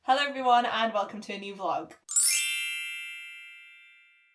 Hello everyone and welcome to a new vlog.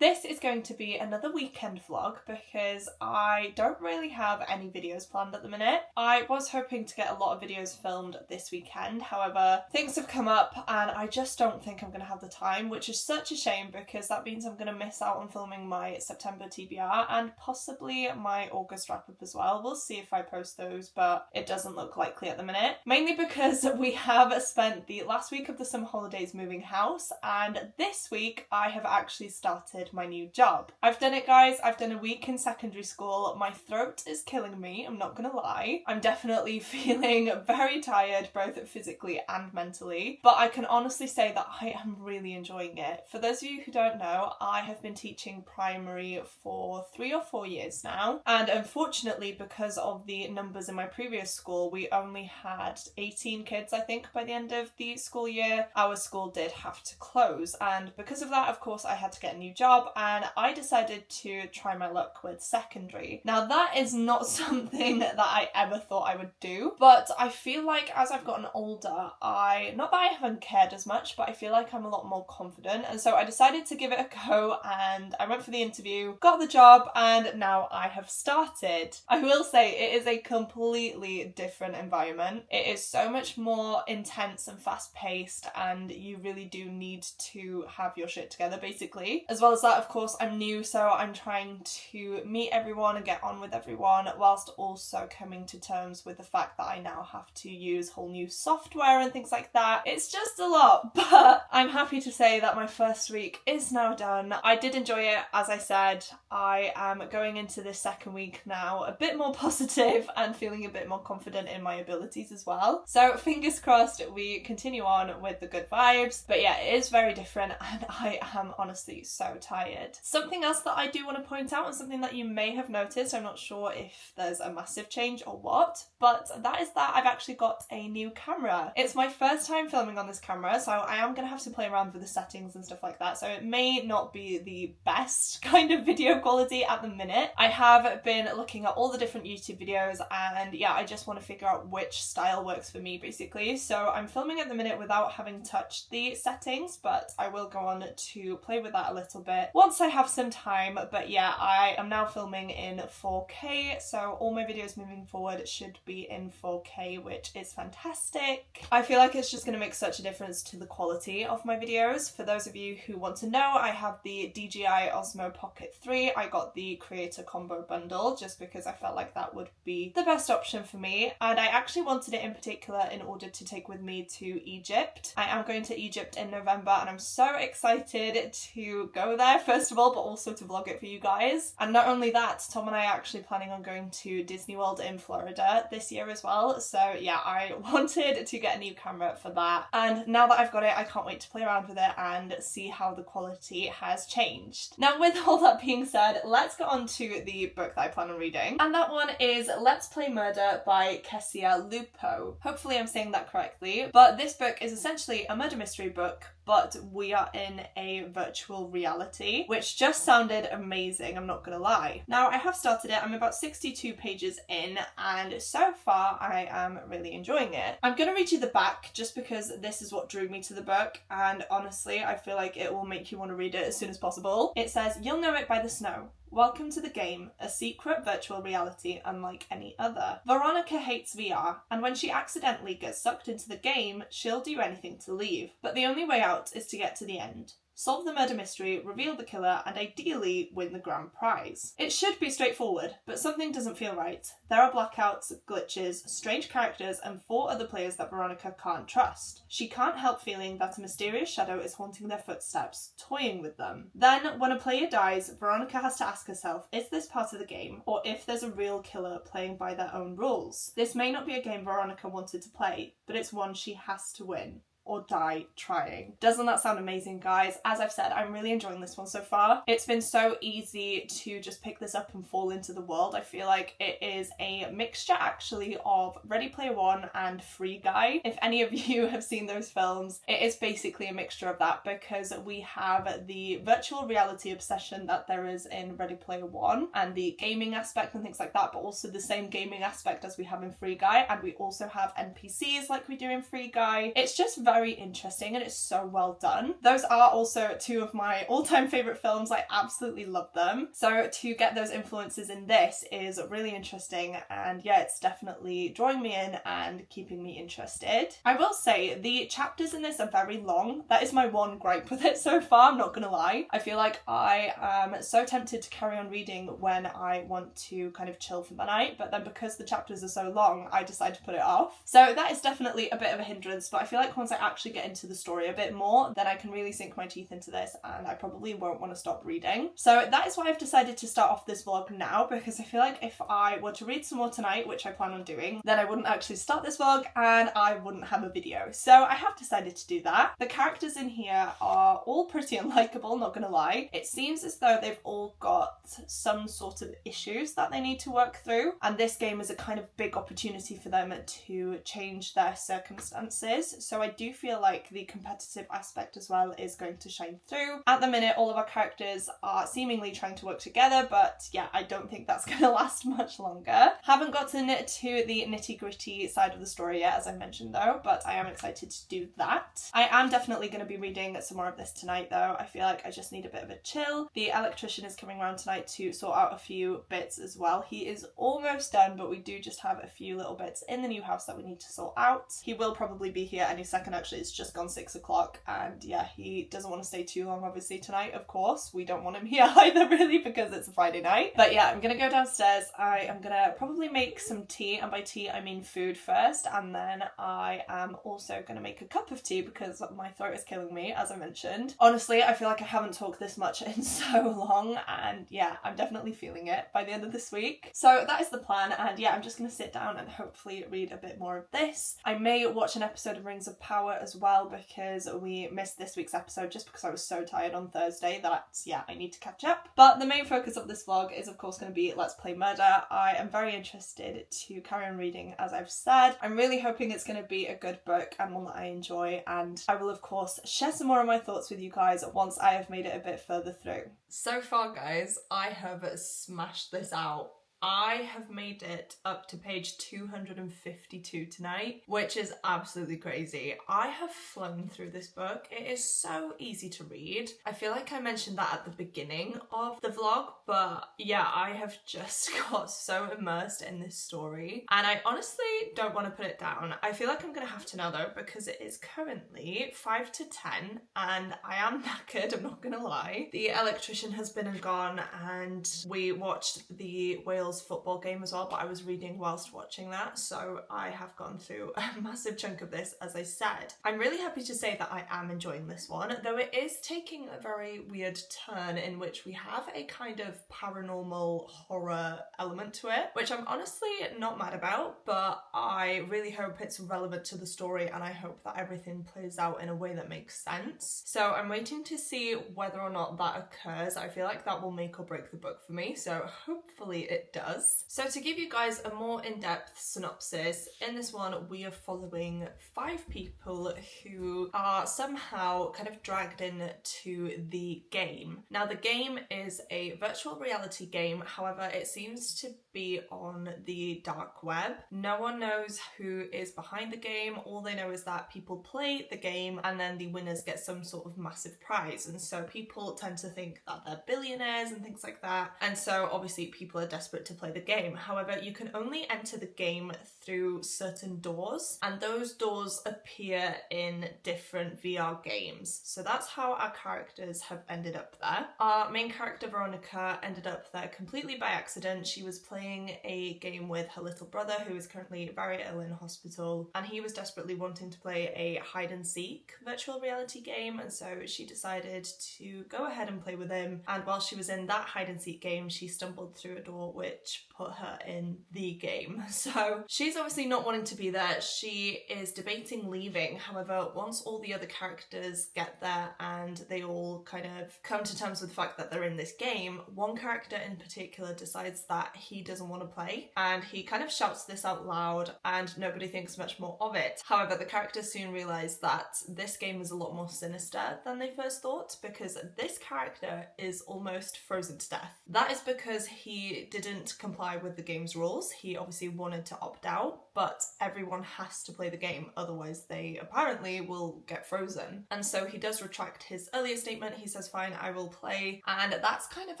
This is going to be another weekend vlog because I don't really have any videos planned at the minute. I was hoping to get a lot of videos filmed this weekend, however things have come up and I just don't think I'm going to have the time, which is such a shame because that means I'm going to miss out on filming my September TBR and possibly my August wrap up as well. We'll see if I post those, but it doesn't look likely at the minute. Mainly because we have spent the last week of the summer holidays moving house, and this week I have actually started my new job. I've done it, guys. I've done a week in secondary school. My throat is killing me, I'm not gonna lie. I'm definitely feeling very tired, both physically and mentally, but I can honestly say that I am really enjoying it. For those of you who don't know, I have been teaching primary for 3 or 4 years now, and unfortunately because of the numbers in my previous school, we only had 18 kids, I think, by the end of the school year. Our school did have to close, and because of that, of course, I had to get a new job, and I decided to try my luck with secondary. Now that is not something that I ever thought I would do, but I feel like as I've gotten older, not that I haven't cared as much, but I feel like I'm a lot more confident, and so I decided to give it a go, and I went for the interview, got the job, and now I have started. I will say it is a completely different environment. It is so much more intense and fast paced, and you really do need to have your shit together basically. As well as that, of course, I'm new, so I'm trying to meet everyone and get on with everyone, whilst also coming to terms with the fact that I now have to use whole new software and things like that. It's just a lot, but I'm happy to say that my first week is now done. I did enjoy it, as I said. I am going into this second week now a bit more positive and feeling a bit more confident in my abilities as well. So fingers crossed we continue on with the good vibes. But yeah, it is very different and I am honestly so tired. Something else that I do want to point out, and something that you may have noticed, I'm not sure if there's a massive change or what, but that is that I've actually got a new camera. It's my first time filming on this camera, so I am going to have to play around with the settings and stuff like that, so it may not be the best kind of video quality at the minute. I have been looking at all the different YouTube videos and yeah, I just want to figure out which style works for me basically. So I'm filming at the minute without having touched the settings, but I will go on to play with that a little bit once I have some time. But yeah, I am now filming in 4K, so all my videos moving forward should be in 4K, which is fantastic. I feel like it's just going to make such a difference to the quality of my videos. For those of you who want to know, I have the DJI Osmo Pocket 3. I got the creator combo bundle just because I felt like that would be the best option for me, and I actually wanted it in particular in order to take with me to Egypt. I am going to Egypt in November and I'm so excited to go there, first of all, but also to vlog it for you guys. And not only that, Tom and I are actually planning on going to Disney World in Florida this year as well. So yeah, I wanted to get a new camera for that, and now that I've got it, I can't wait to play around with it and see how the quality has changed. Now, with all that being said, let's get on to the book that I plan on reading, and that one is Let's Play Murder by Kessia Lupo. Hopefully I'm saying that correctly, but this book is essentially a murder mystery book, but we are in a virtual reality, which just sounded amazing, I'm not gonna lie. Now, I have started it, I'm about 62 pages in, and so far I am really enjoying it. I'm gonna read you the back just because this is what drew me to the book, and honestly, I feel like it will make you want to read it as soon as possible. It says, "You'll know it by the snow. Welcome to the game, a secret virtual reality unlike any other. Veronica hates VR, and when she accidentally gets sucked into the game, she'll do anything to leave. But the only way out is to get to the end. Solve the murder mystery, reveal the killer, and ideally win the grand prize. It should be straightforward, but something doesn't feel right. There are blackouts, glitches, strange characters, and 4 other players that Veronica can't trust. She can't help feeling that a mysterious shadow is haunting their footsteps, toying with them. Then, when a player dies, Veronica has to ask herself, is this part of the game, or if there's a real killer playing by their own rules? This may not be a game Veronica wanted to play, but it's one she has to win. or die trying. Doesn't that sound amazing, guys? As I've said, I'm really enjoying this one so far. It's been so easy to just pick this up and fall into the world. I feel like it is a mixture actually of Ready Player One and Free Guy. If any of you have seen those films, it is basically a mixture of that, because we have the virtual reality obsession that there is in Ready Player One and the gaming aspect and things like that, but also the same gaming aspect as we have in Free Guy, and we also have NPCs like we do in Free Guy. It's just very very interesting and it's so well done. Those are also two of my all-time favourite films. I absolutely love them. So to get those influences in this is really interesting, and yeah, it's definitely drawing me in and keeping me interested. I will say the chapters in this are very long. That is my one gripe with it so far, I'm not gonna lie. I feel like I am so tempted to carry on reading when I want to kind of chill for the night, but then because the chapters are so long, I decide to put it off. So that is definitely a bit of a hindrance, but I feel like once I actually get into the story a bit more, then I can really sink my teeth into this and I probably won't want to stop reading. So that is why I've decided to start off this vlog now, because I feel like if I were to read some more tonight, which I plan on doing, then I wouldn't actually start this vlog and I wouldn't have a video. So I have decided to do that. The characters in here are all pretty unlikable, not gonna lie. It seems as though they've all got some sort of issues that they need to work through, and this game is a kind of big opportunity for them to change their circumstances. So I do feel like the competitive aspect as well is going to shine through. At the minute, all of our characters are seemingly trying to work together, but yeah, I don't think that's going to last much longer. Haven't gotten to the nitty-gritty side of the story yet, as I mentioned though, but I am excited to do that. I am definitely going to be reading some more of this tonight though. I feel like I just need a bit of a chill. The electrician is coming around tonight to sort out a few bits as well. He is almost done, but we do just have a few little bits in the new house that we need to sort out. He will probably be here any second. Actually, it's just gone 6 o'clock, and yeah, he doesn't want to stay too long obviously tonight. Of course, we don't want him here either really, because it's a Friday night. But yeah, I'm gonna go downstairs. I am gonna probably make some tea, and by tea I mean food first, and then I am also gonna make a cup of tea because my throat is killing me, as I mentioned. Honestly, I feel like I haven't talked this much in so long, and yeah, I'm definitely feeling it by the end of this week. So that is the plan, and yeah, I'm just gonna sit down and hopefully read a bit more of this. I may watch an episode of Rings of Power as well, because we missed this week's episode just because I was so tired on Thursday that yeah, I need to catch up. But the main focus of this vlog is of course going to be Let's Play Murder. I am very interested to carry on reading, as I've said. I'm really hoping it's going to be a good book and one that I enjoy, and I will of course share some more of my thoughts with you guys once I have made it a bit further through. So far guys, I have smashed this out. I have made it up to page 252 tonight, which is absolutely crazy. I have flown through this book. It is so easy to read. I feel like I mentioned that at the beginning of the vlog, but yeah, I have just got so immersed in this story, and I honestly don't want to put it down. I feel like I'm gonna have to now though, because it is currently 5 to 10 and I am knackered, I'm not gonna lie. The electrician has been and gone, and we watched the Wales football game as well, but I was reading whilst watching that, so I have gone through a massive chunk of this, as I said. I'm really happy to say that I am enjoying this one, though it is taking a very weird turn in which we have a kind of paranormal horror element to it, which I'm honestly not mad about, but I really hope it's relevant to the story, and I hope that everything plays out in a way that makes sense. So I'm waiting to see whether or not that occurs. I feel like that will make or break the book for me, so hopefully it does. So to give you guys a more in-depth synopsis, in this one we are following 5 people who are somehow kind of dragged into the game. Now the game is a virtual reality game, however it seems to be on the dark web. No one knows who is behind the game. All they know is that people play the game and then the winners get some sort of massive prize, and so people tend to think that they're billionaires and things like that, and so obviously people are desperate to play the game. However, you can only enter the game through certain doors, and those doors appear in different VR games. So that's how our characters have ended up there. Our main character Veronica ended up there completely by accident. She was playing a game with her little brother, who is currently very ill in hospital, and he was desperately wanting to play a hide and seek virtual reality game, and so she decided to go ahead and play with him. And while she was in that hide and seek game, she stumbled through a door which put her in the game. So she's obviously not wanting to be there. She is debating leaving. However, once all the other characters get there and they all kind of come to terms with the fact that they're in this game, one character in particular decides that he doesn't want to play, and he kind of shouts this out loud and nobody thinks much more of it. However, the characters soon realise that this game is a lot more sinister than they first thought, because this character is almost frozen to death. That is because he didn't comply comply with the game's rules. He obviously wanted to opt out, but everyone has to play the game, otherwise they apparently will get frozen. And so he does retract his earlier statement. He says, fine, I will play. And that's kind of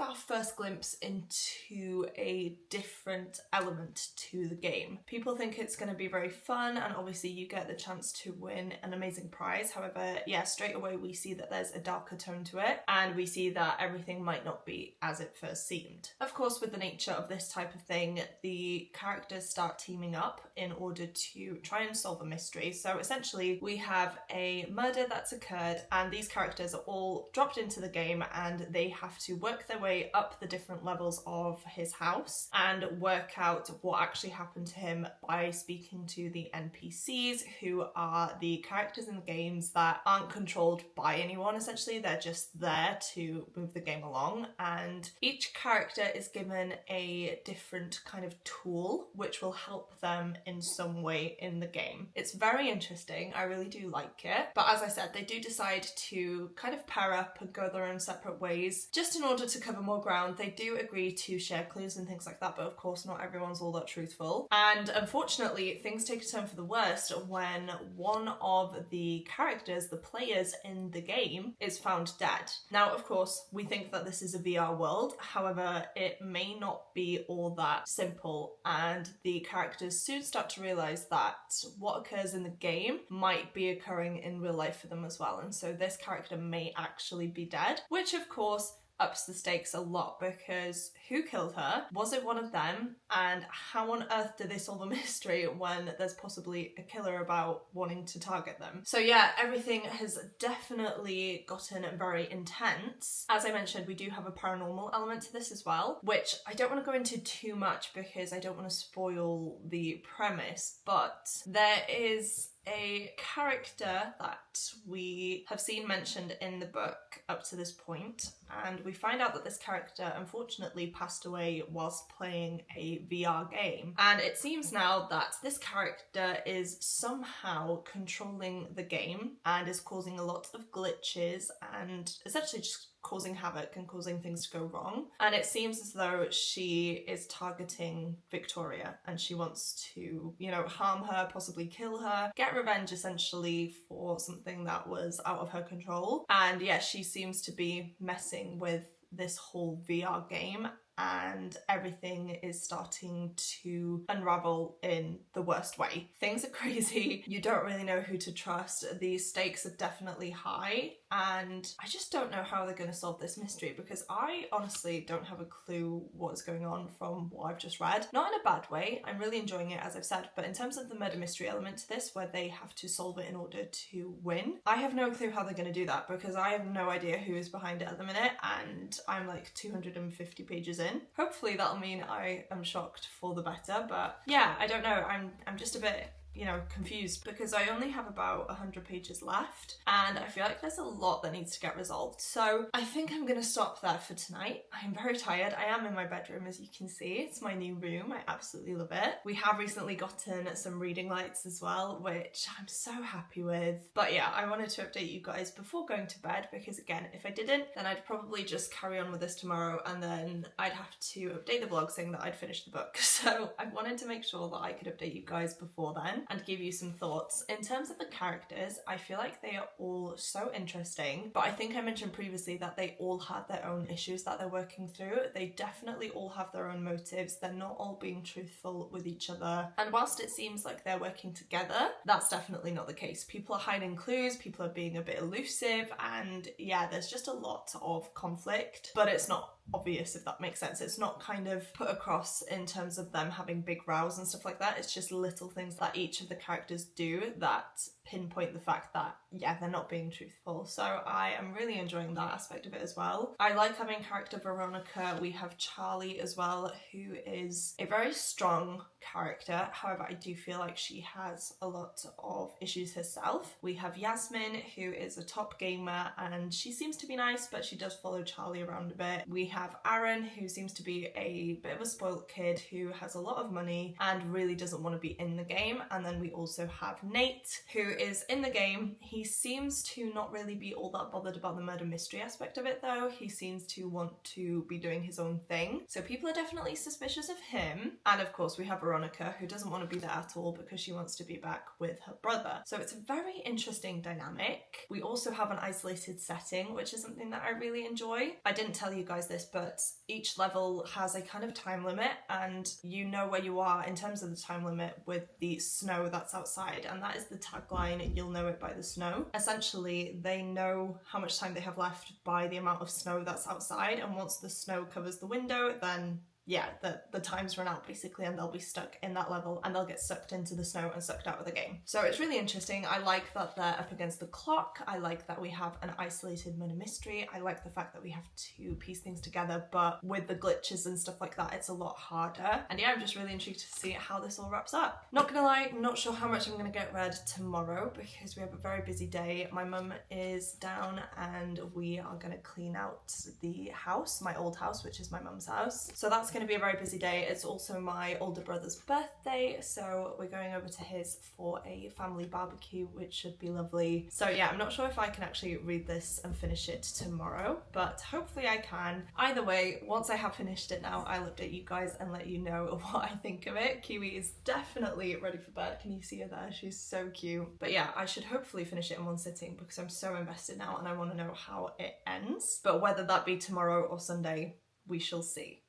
our first glimpse into a different element to the game. People think it's going to be very fun, and obviously you get the chance to win an amazing prize. However, yeah, straight away we see that there's a darker tone to it, and we see that everything might not be as it first seemed. Of course, with the nature of this type of thing, the characters start teaming up in order to try and solve a mystery. So essentially we have a murder that's occurred, and these characters are all dropped into the game, and they have to work their way up the different levels of his house and work out what actually happened to him by speaking to the NPCs, who are the characters in the games that aren't controlled by anyone. Essentially, they're just there to move the game along, and each character is given a different kind of tool which will help them in some way in the game. It's very interesting. I really do like it. But as I said, they do decide to kind of pair up and go their own separate ways just in order to cover more ground. They do agree to share clues and things like that, but of course not everyone's all that truthful. And unfortunately, things take a turn for the worst when one of the characters, the players in the game, is found dead. Now, of course, we think that this is a VR world. However, it may not be all that simple, and the characters soon start to realize that what occurs in the game might be occurring in real life for them as well. And so this character may actually be dead, which of course ups the stakes a lot, because who killed her? Was it one of them? And how on earth did they solve a mystery when there's possibly a killer about wanting to target them? So yeah, everything has definitely gotten very intense. As I mentioned, we do have a paranormal element to this as well, which I don't want to go into too much because I don't want to spoil the premise, but there is a character that we have seen mentioned in the book up to this point, and we find out that this character unfortunately passed away whilst playing a VR game. And it seems now that this character is somehow controlling the game and is causing a lot of glitches and essentially just causing havoc and causing things to go wrong. And it seems as though she is targeting Victoria, and she wants to, you know, harm her, possibly kill her, get revenge essentially for something that was out of her control. And yeah, she seems to be messing with this whole VR game, and everything is starting to unravel in the worst way. Things are crazy. You don't really know who to trust. The stakes are definitely high, and I just don't know how they're going to solve this mystery, because I honestly don't have a clue what's going on from what I've just read. Not in a bad way. I'm really enjoying it, as I've said, but in terms of the murder mystery element to this, where they have to solve it in order to win, I have no clue how they're going to do that, because I have no idea who is behind it at the minute, and I'm like 250 pages in. Hopefully that'll mean I am shocked for the better, but yeah, I don't know. I'm just a bit, you know, confused, because I only have about 100 pages left, and I feel like there's a lot that needs to get resolved. So I think I'm gonna stop there for tonight. I'm very tired. I am in my bedroom, as you can see. It's my new room. I absolutely love it. We have recently gotten some reading lights as well, which I'm so happy with. But yeah, I wanted to update you guys before going to bed, because again, if I didn't, then I'd probably just carry on with this tomorrow, and then I'd have to update the vlog saying that I'd finished the book. So I wanted to make sure that I could update you guys before then and give you some thoughts. In terms of the characters, I feel like they are all so interesting, but I think I mentioned previously that they all have their own issues that they're working through. They definitely all have their own motives. They're not all being truthful with each other, and whilst it seems like they're working together, that's definitely not the case. People are hiding clues, people are being a bit elusive, and yeah, there's just a lot of conflict, but it's not obvious, if that makes sense. It's not kind of put across in terms of them having big rows and stuff like that. It's just little things that each of the characters do that pinpoint the fact that, yeah, they're not being truthful. So I am really enjoying that aspect of it as well. I like having character Veronica. We have Charlie as well, who is a very strong character. However, I do feel like she has a lot of issues herself. We have Yasmin, who is a top gamer, and she seems to be nice, but she does follow Charlie around a bit. We have Aaron, who seems to be a bit of a spoiled kid who has a lot of money and really doesn't want to be in the game. And then we also have Nate, who is in the game. He seems to not really be all that bothered about the murder mystery aspect of it though. He seems to want to be doing his own thing. So people are definitely suspicious of him. And of course we have Veronica, who doesn't want to be there at all because she wants to be back with her brother. So it's a very interesting dynamic. We also have an isolated setting, which is something that I really enjoy. I didn't tell you guys this, but each level has a kind of time limit, and you know where you are in terms of the time limit with the snow that's outside, and that is the tagline, "You'll know it by the snow." Essentially, they know how much time they have left by the amount of snow that's outside, and once the snow covers the window, then yeah, the times run out basically, and they'll be stuck in that level and they'll get sucked into the snow and sucked out of the game. So it's really interesting. I like that they're up against the clock. I like that we have an isolated murder mystery. I like the fact that we have to piece things together, but with the glitches and stuff like that, it's a lot harder. And yeah, I'm just really intrigued to see how this all wraps up. Not gonna lie, not sure how much I'm gonna get read tomorrow because we have a very busy day. My mum is down and we are gonna clean out the house, my old house, which is my mum's house. So that's going to be a very busy day. It's also my older brother's birthday, so we're going over to his for a family barbecue, which should be lovely. So yeah, I'm not sure if I can actually read this and finish it tomorrow, but hopefully I can. Either way, once I have finished it now, I'll update you guys and let you know what I think of it. Kiwi is definitely ready for bed. Can you see her there? She's so cute. But yeah, I should hopefully finish it in one sitting because I'm so invested now and I want to know how it ends. But whether that be tomorrow or Sunday, we shall see.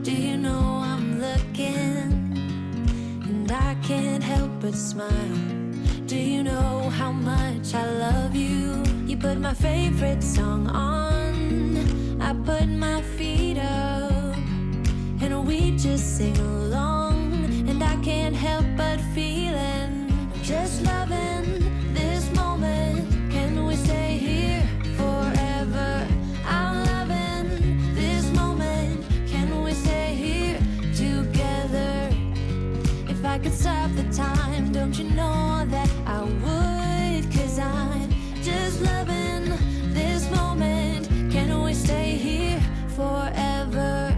Do you know I'm looking and I can't help but smile? Do you know how much I love you? You put my favorite song on, I put my feet up and we just sing along, and I can't help but feeling just loving this moment. Can we stay here forever? I'm loving this moment. Can we stay here together? If I could stop the time, don't you know that I would? 'Cause I'm just loving this moment. Can we stay here forever?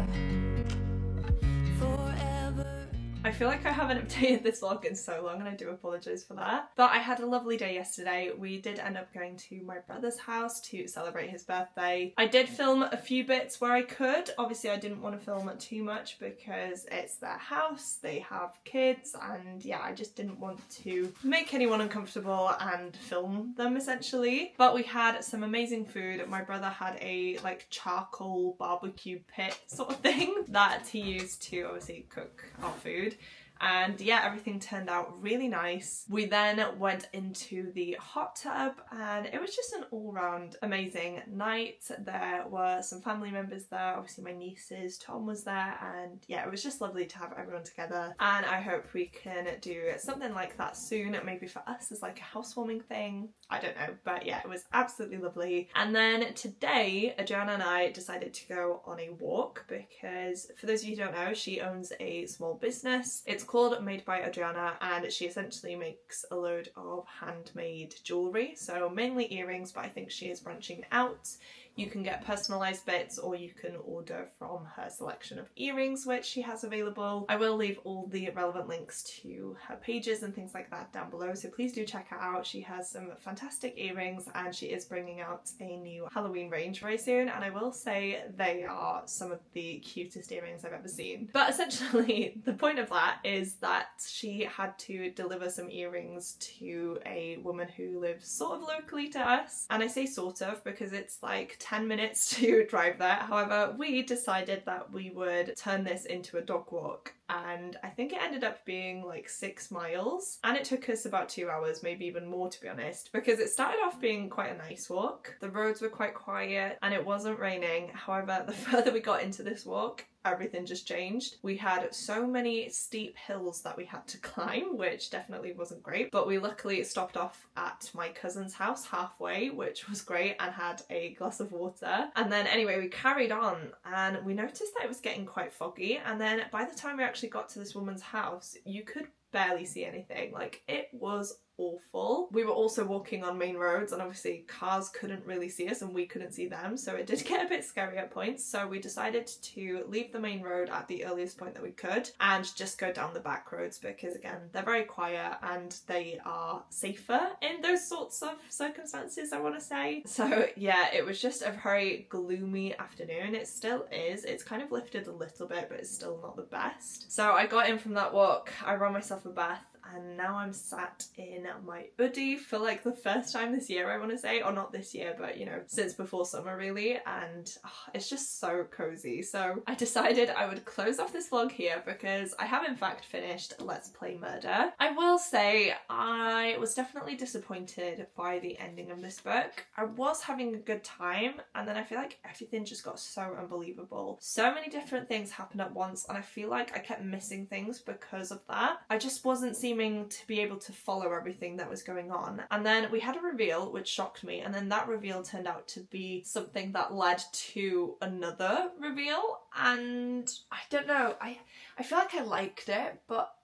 I feel like I haven't updated this vlog in so long and I do apologise for that. But I had a lovely day yesterday. We did end up going to my brother's house to celebrate his birthday. I did film a few bits where I could. Obviously I didn't want to film it too much because it's their house, they have kids, and yeah, I just didn't want to make anyone uncomfortable and film them essentially. But we had some amazing food. My brother had a like charcoal barbecue pit sort of thing that he used to obviously cook our food. And yeah, everything turned out really nice. We then went into the hot tub and it was just an all-round amazing night. There were some family members there, obviously my nieces, Tom was there, and yeah, it was just lovely to have everyone together. And I hope we can do something like that soon, maybe for us as like a housewarming thing. I don't know, but yeah, it was absolutely lovely. And then today, Adriana and I decided to go on a walk because, for those of you who don't know, she owns a small business. It's called Made by Adriana, and she essentially makes a load of handmade jewellery, so mainly earrings, but I think she is branching out. You can get personalised bits or you can order from her selection of earrings which she has available. I will leave all the relevant links to her pages and things like that down below, so please do check her out. She has some fantastic earrings and she is bringing out a new Halloween range very soon, and I will say they are some of the cutest earrings I've ever seen. But essentially the point of that is that she had to deliver some earrings to a woman who lives sort of locally to us, and I say sort of because it's like 10 minutes to drive there. However, we decided that we would turn this into a dog walk, and I think it ended up being like 6 miles, and it took us about 2 hours, maybe even more to be honest, because it started off being quite a nice walk. The roads were quite quiet and it wasn't raining. However, the further we got into this walk, everything just changed. We had so many steep hills that we had to climb, which definitely wasn't great, but we luckily stopped off at my cousin's house halfway, which was great, and had a glass of water. And then anyway, we carried on and we noticed that it was getting quite foggy, and then by the time we actually got to this woman's house, you could barely see anything. Like, it was awful. We were also walking on main roads and obviously cars couldn't really see us and we couldn't see them, so it did get a bit scary at points. So we decided to leave the main road at the earliest point that we could and just go down the back roads because again, they're very quiet and they are safer in those sorts of circumstances, I want to say. So yeah, it was just a very gloomy afternoon. It still is. It's kind of lifted a little bit, but it's still not the best. So I got in from that walk, I ran myself a bath, and now I'm sat in my hoodie for like the first time this year, I want to say, or not this year, but you know, since before summer really, and it's just so cozy. So I decided I would close off this vlog here because I have in fact finished Let's Play Murder. I will say I was definitely disappointed by the ending of this book. I was having a good time and then I feel like everything just got so unbelievable. So many different things happened at once and I feel like I kept missing things because of that. I just wasn't seeming to be able to follow everything that was going on. And then we had a reveal which shocked me, and then that reveal turned out to be something that led to another reveal, and I don't know, I feel like I liked it, but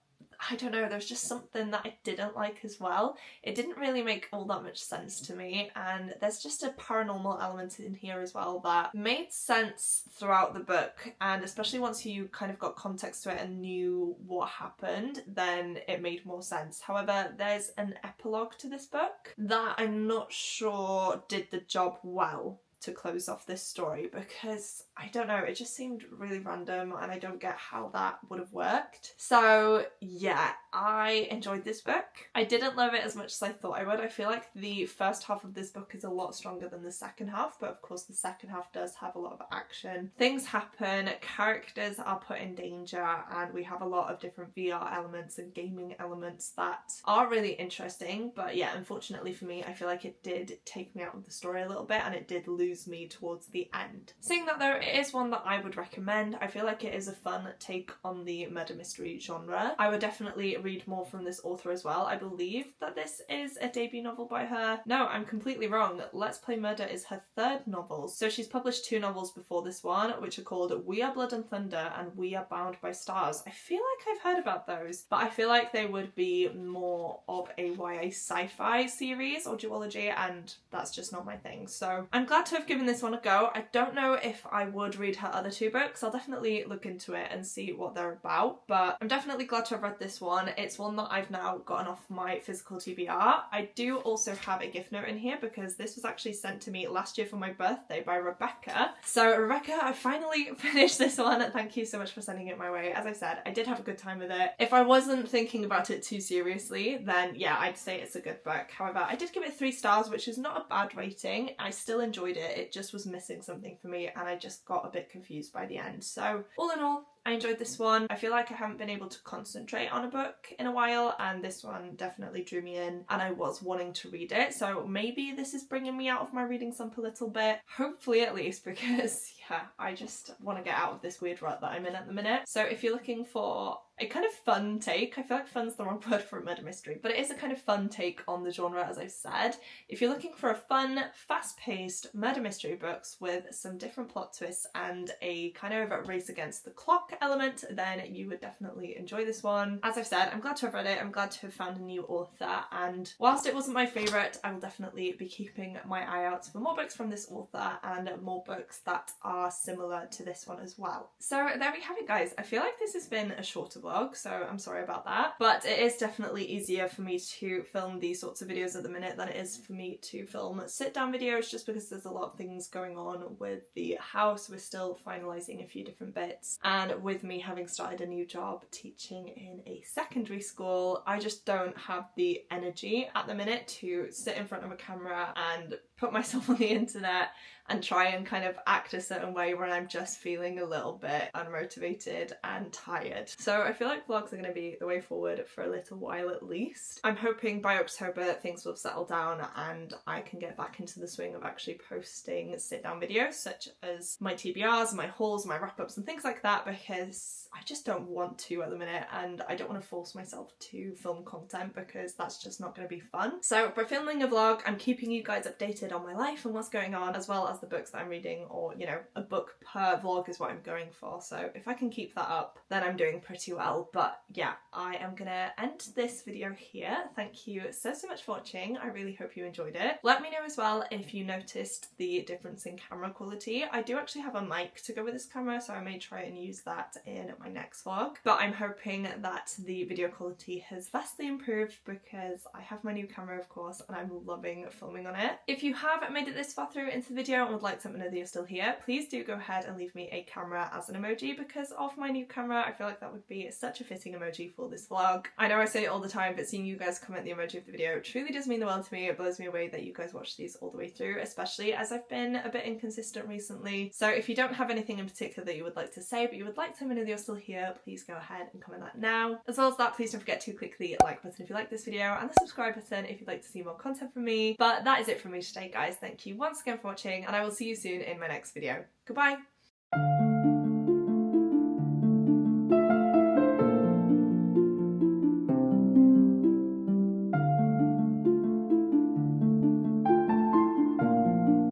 I don't know, there's just something that I didn't like as well. It didn't really make all that much sense to me, and there's just a paranormal element in here as well that made sense throughout the book, and especially once you kind of got context to it and knew what happened, then it made more sense. However, there's an epilogue to this book that I'm not sure did the job well to close off this story because I don't know, it just seemed really random and I don't get how that would have worked. So yeah, I enjoyed this book. I didn't love it as much as I thought I would. I feel like the first half of this book is a lot stronger than the second half, but of course the second half does have a lot of action. Things happen, characters are put in danger, and we have a lot of different VR elements and gaming elements that are really interesting. But yeah, unfortunately for me, I feel like it did take me out of the story a little bit and it did lose me towards the end. Saying that though, it is one that I would recommend. I feel like it is a fun take on the murder mystery genre. I would definitely read more from this author as well. I believe that this is a debut novel by her. No, I'm completely wrong. Let's Play Murder is her third novel. So she's published 2 novels before this one, which are called We Are Blood and Thunder and We Are Bound by Stars. I feel like I've heard about those, but I feel like they would be more of a YA sci-fi series or duology, and that's just not my thing. So I'm glad to have given this one a go. I don't know if I would read her other 2 books. I'll definitely look into it and see what they're about, but I'm definitely glad to have read this one. It's one that I've now gotten off my physical TBR. I do also have a gift note in here because this was actually sent to me last year for my birthday by Rebecca. So Rebecca, I finally finished this one. Thank you so much for sending it my way. As I said, I did have a good time with it. If I wasn't thinking about it too seriously, then yeah, I'd say it's a good book. However, I did give it 3 stars, which is not a bad rating. I still enjoyed it. It just was missing something for me and I just got a bit confused by the end. So all in all, I enjoyed this one. I feel like I haven't been able to concentrate on a book in a while, and this one definitely drew me in and I was wanting to read it. So maybe this is bringing me out of my reading slump a little bit. Hopefully at least, because yeah, I just want to get out of this weird rut that I'm in at the minute. So if you're looking for a kind of fun take, I feel like fun's the wrong word for a murder mystery, but it is a kind of fun take on the genre, as I've said. If you're looking for a fun, fast-paced murder mystery books with some different plot twists and a kind of race against the clock element, then you would definitely enjoy this one. As I've said, I'm glad to have read it. I'm glad to have found a new author, and whilst it wasn't my favourite, I will definitely be keeping my eye out for more books from this author and more books that are similar to this one as well. So there we have it, guys. I feel like this has been a shorter vlog, so I'm sorry about that, but it is definitely easier for me to film these sorts of videos at the minute than it is for me to film sit-down videos, just because there's a lot of things going on with the house. We're still finalising a few different bits, and with me having started a new job teaching in a secondary school, I just don't have the energy at the minute to sit in front of a camera and put myself on the internet and try and kind of act a certain way when I'm just feeling a little bit unmotivated and tired. So I feel like vlogs are going to be the way forward for a little while at least. I'm hoping by October things will settle down and I can get back into the swing of actually posting sit-down videos such as my TBRs, my hauls, my wrap-ups and things like that, because I just don't want to at the minute, and I don't want to force myself to film content because that's just not going to be fun. So by filming a vlog, I'm keeping you guys updated on my life and what's going on, as well as the books that I'm reading, or, you know, a book per vlog is what I'm going for. So if I can keep that up, then I'm doing pretty well. But yeah, I am gonna end this video here. Thank you so much for watching. I really hope you enjoyed it. Let me know as well if you noticed the difference in camera quality. I do actually have a mic to go with this camera, so I may try and use that in my next vlog. But I'm hoping that the video quality has vastly improved because I have my new camera, of course, and I'm loving filming on it. If you have made it this far through into the video and would like to let me know that you're still here, please do go ahead and leave me a camera as an emoji, because of my new camera I feel like that would be such a fitting emoji for this vlog. I know I say it all the time, but seeing you guys comment the emoji of the video truly does mean the world to me. It blows me away that you guys watch these all the way through, especially as I've been a bit inconsistent recently. So if you don't have anything in particular that you would like to say, but you would like to let me know that you're still here, please go ahead and comment that now. As well as that, please don't forget to click the like button if you like this video and the subscribe button if you'd like to see more content from me. But that is it from me today, guys. Thank you once again for watching, and I will see you soon in my next video. Goodbye!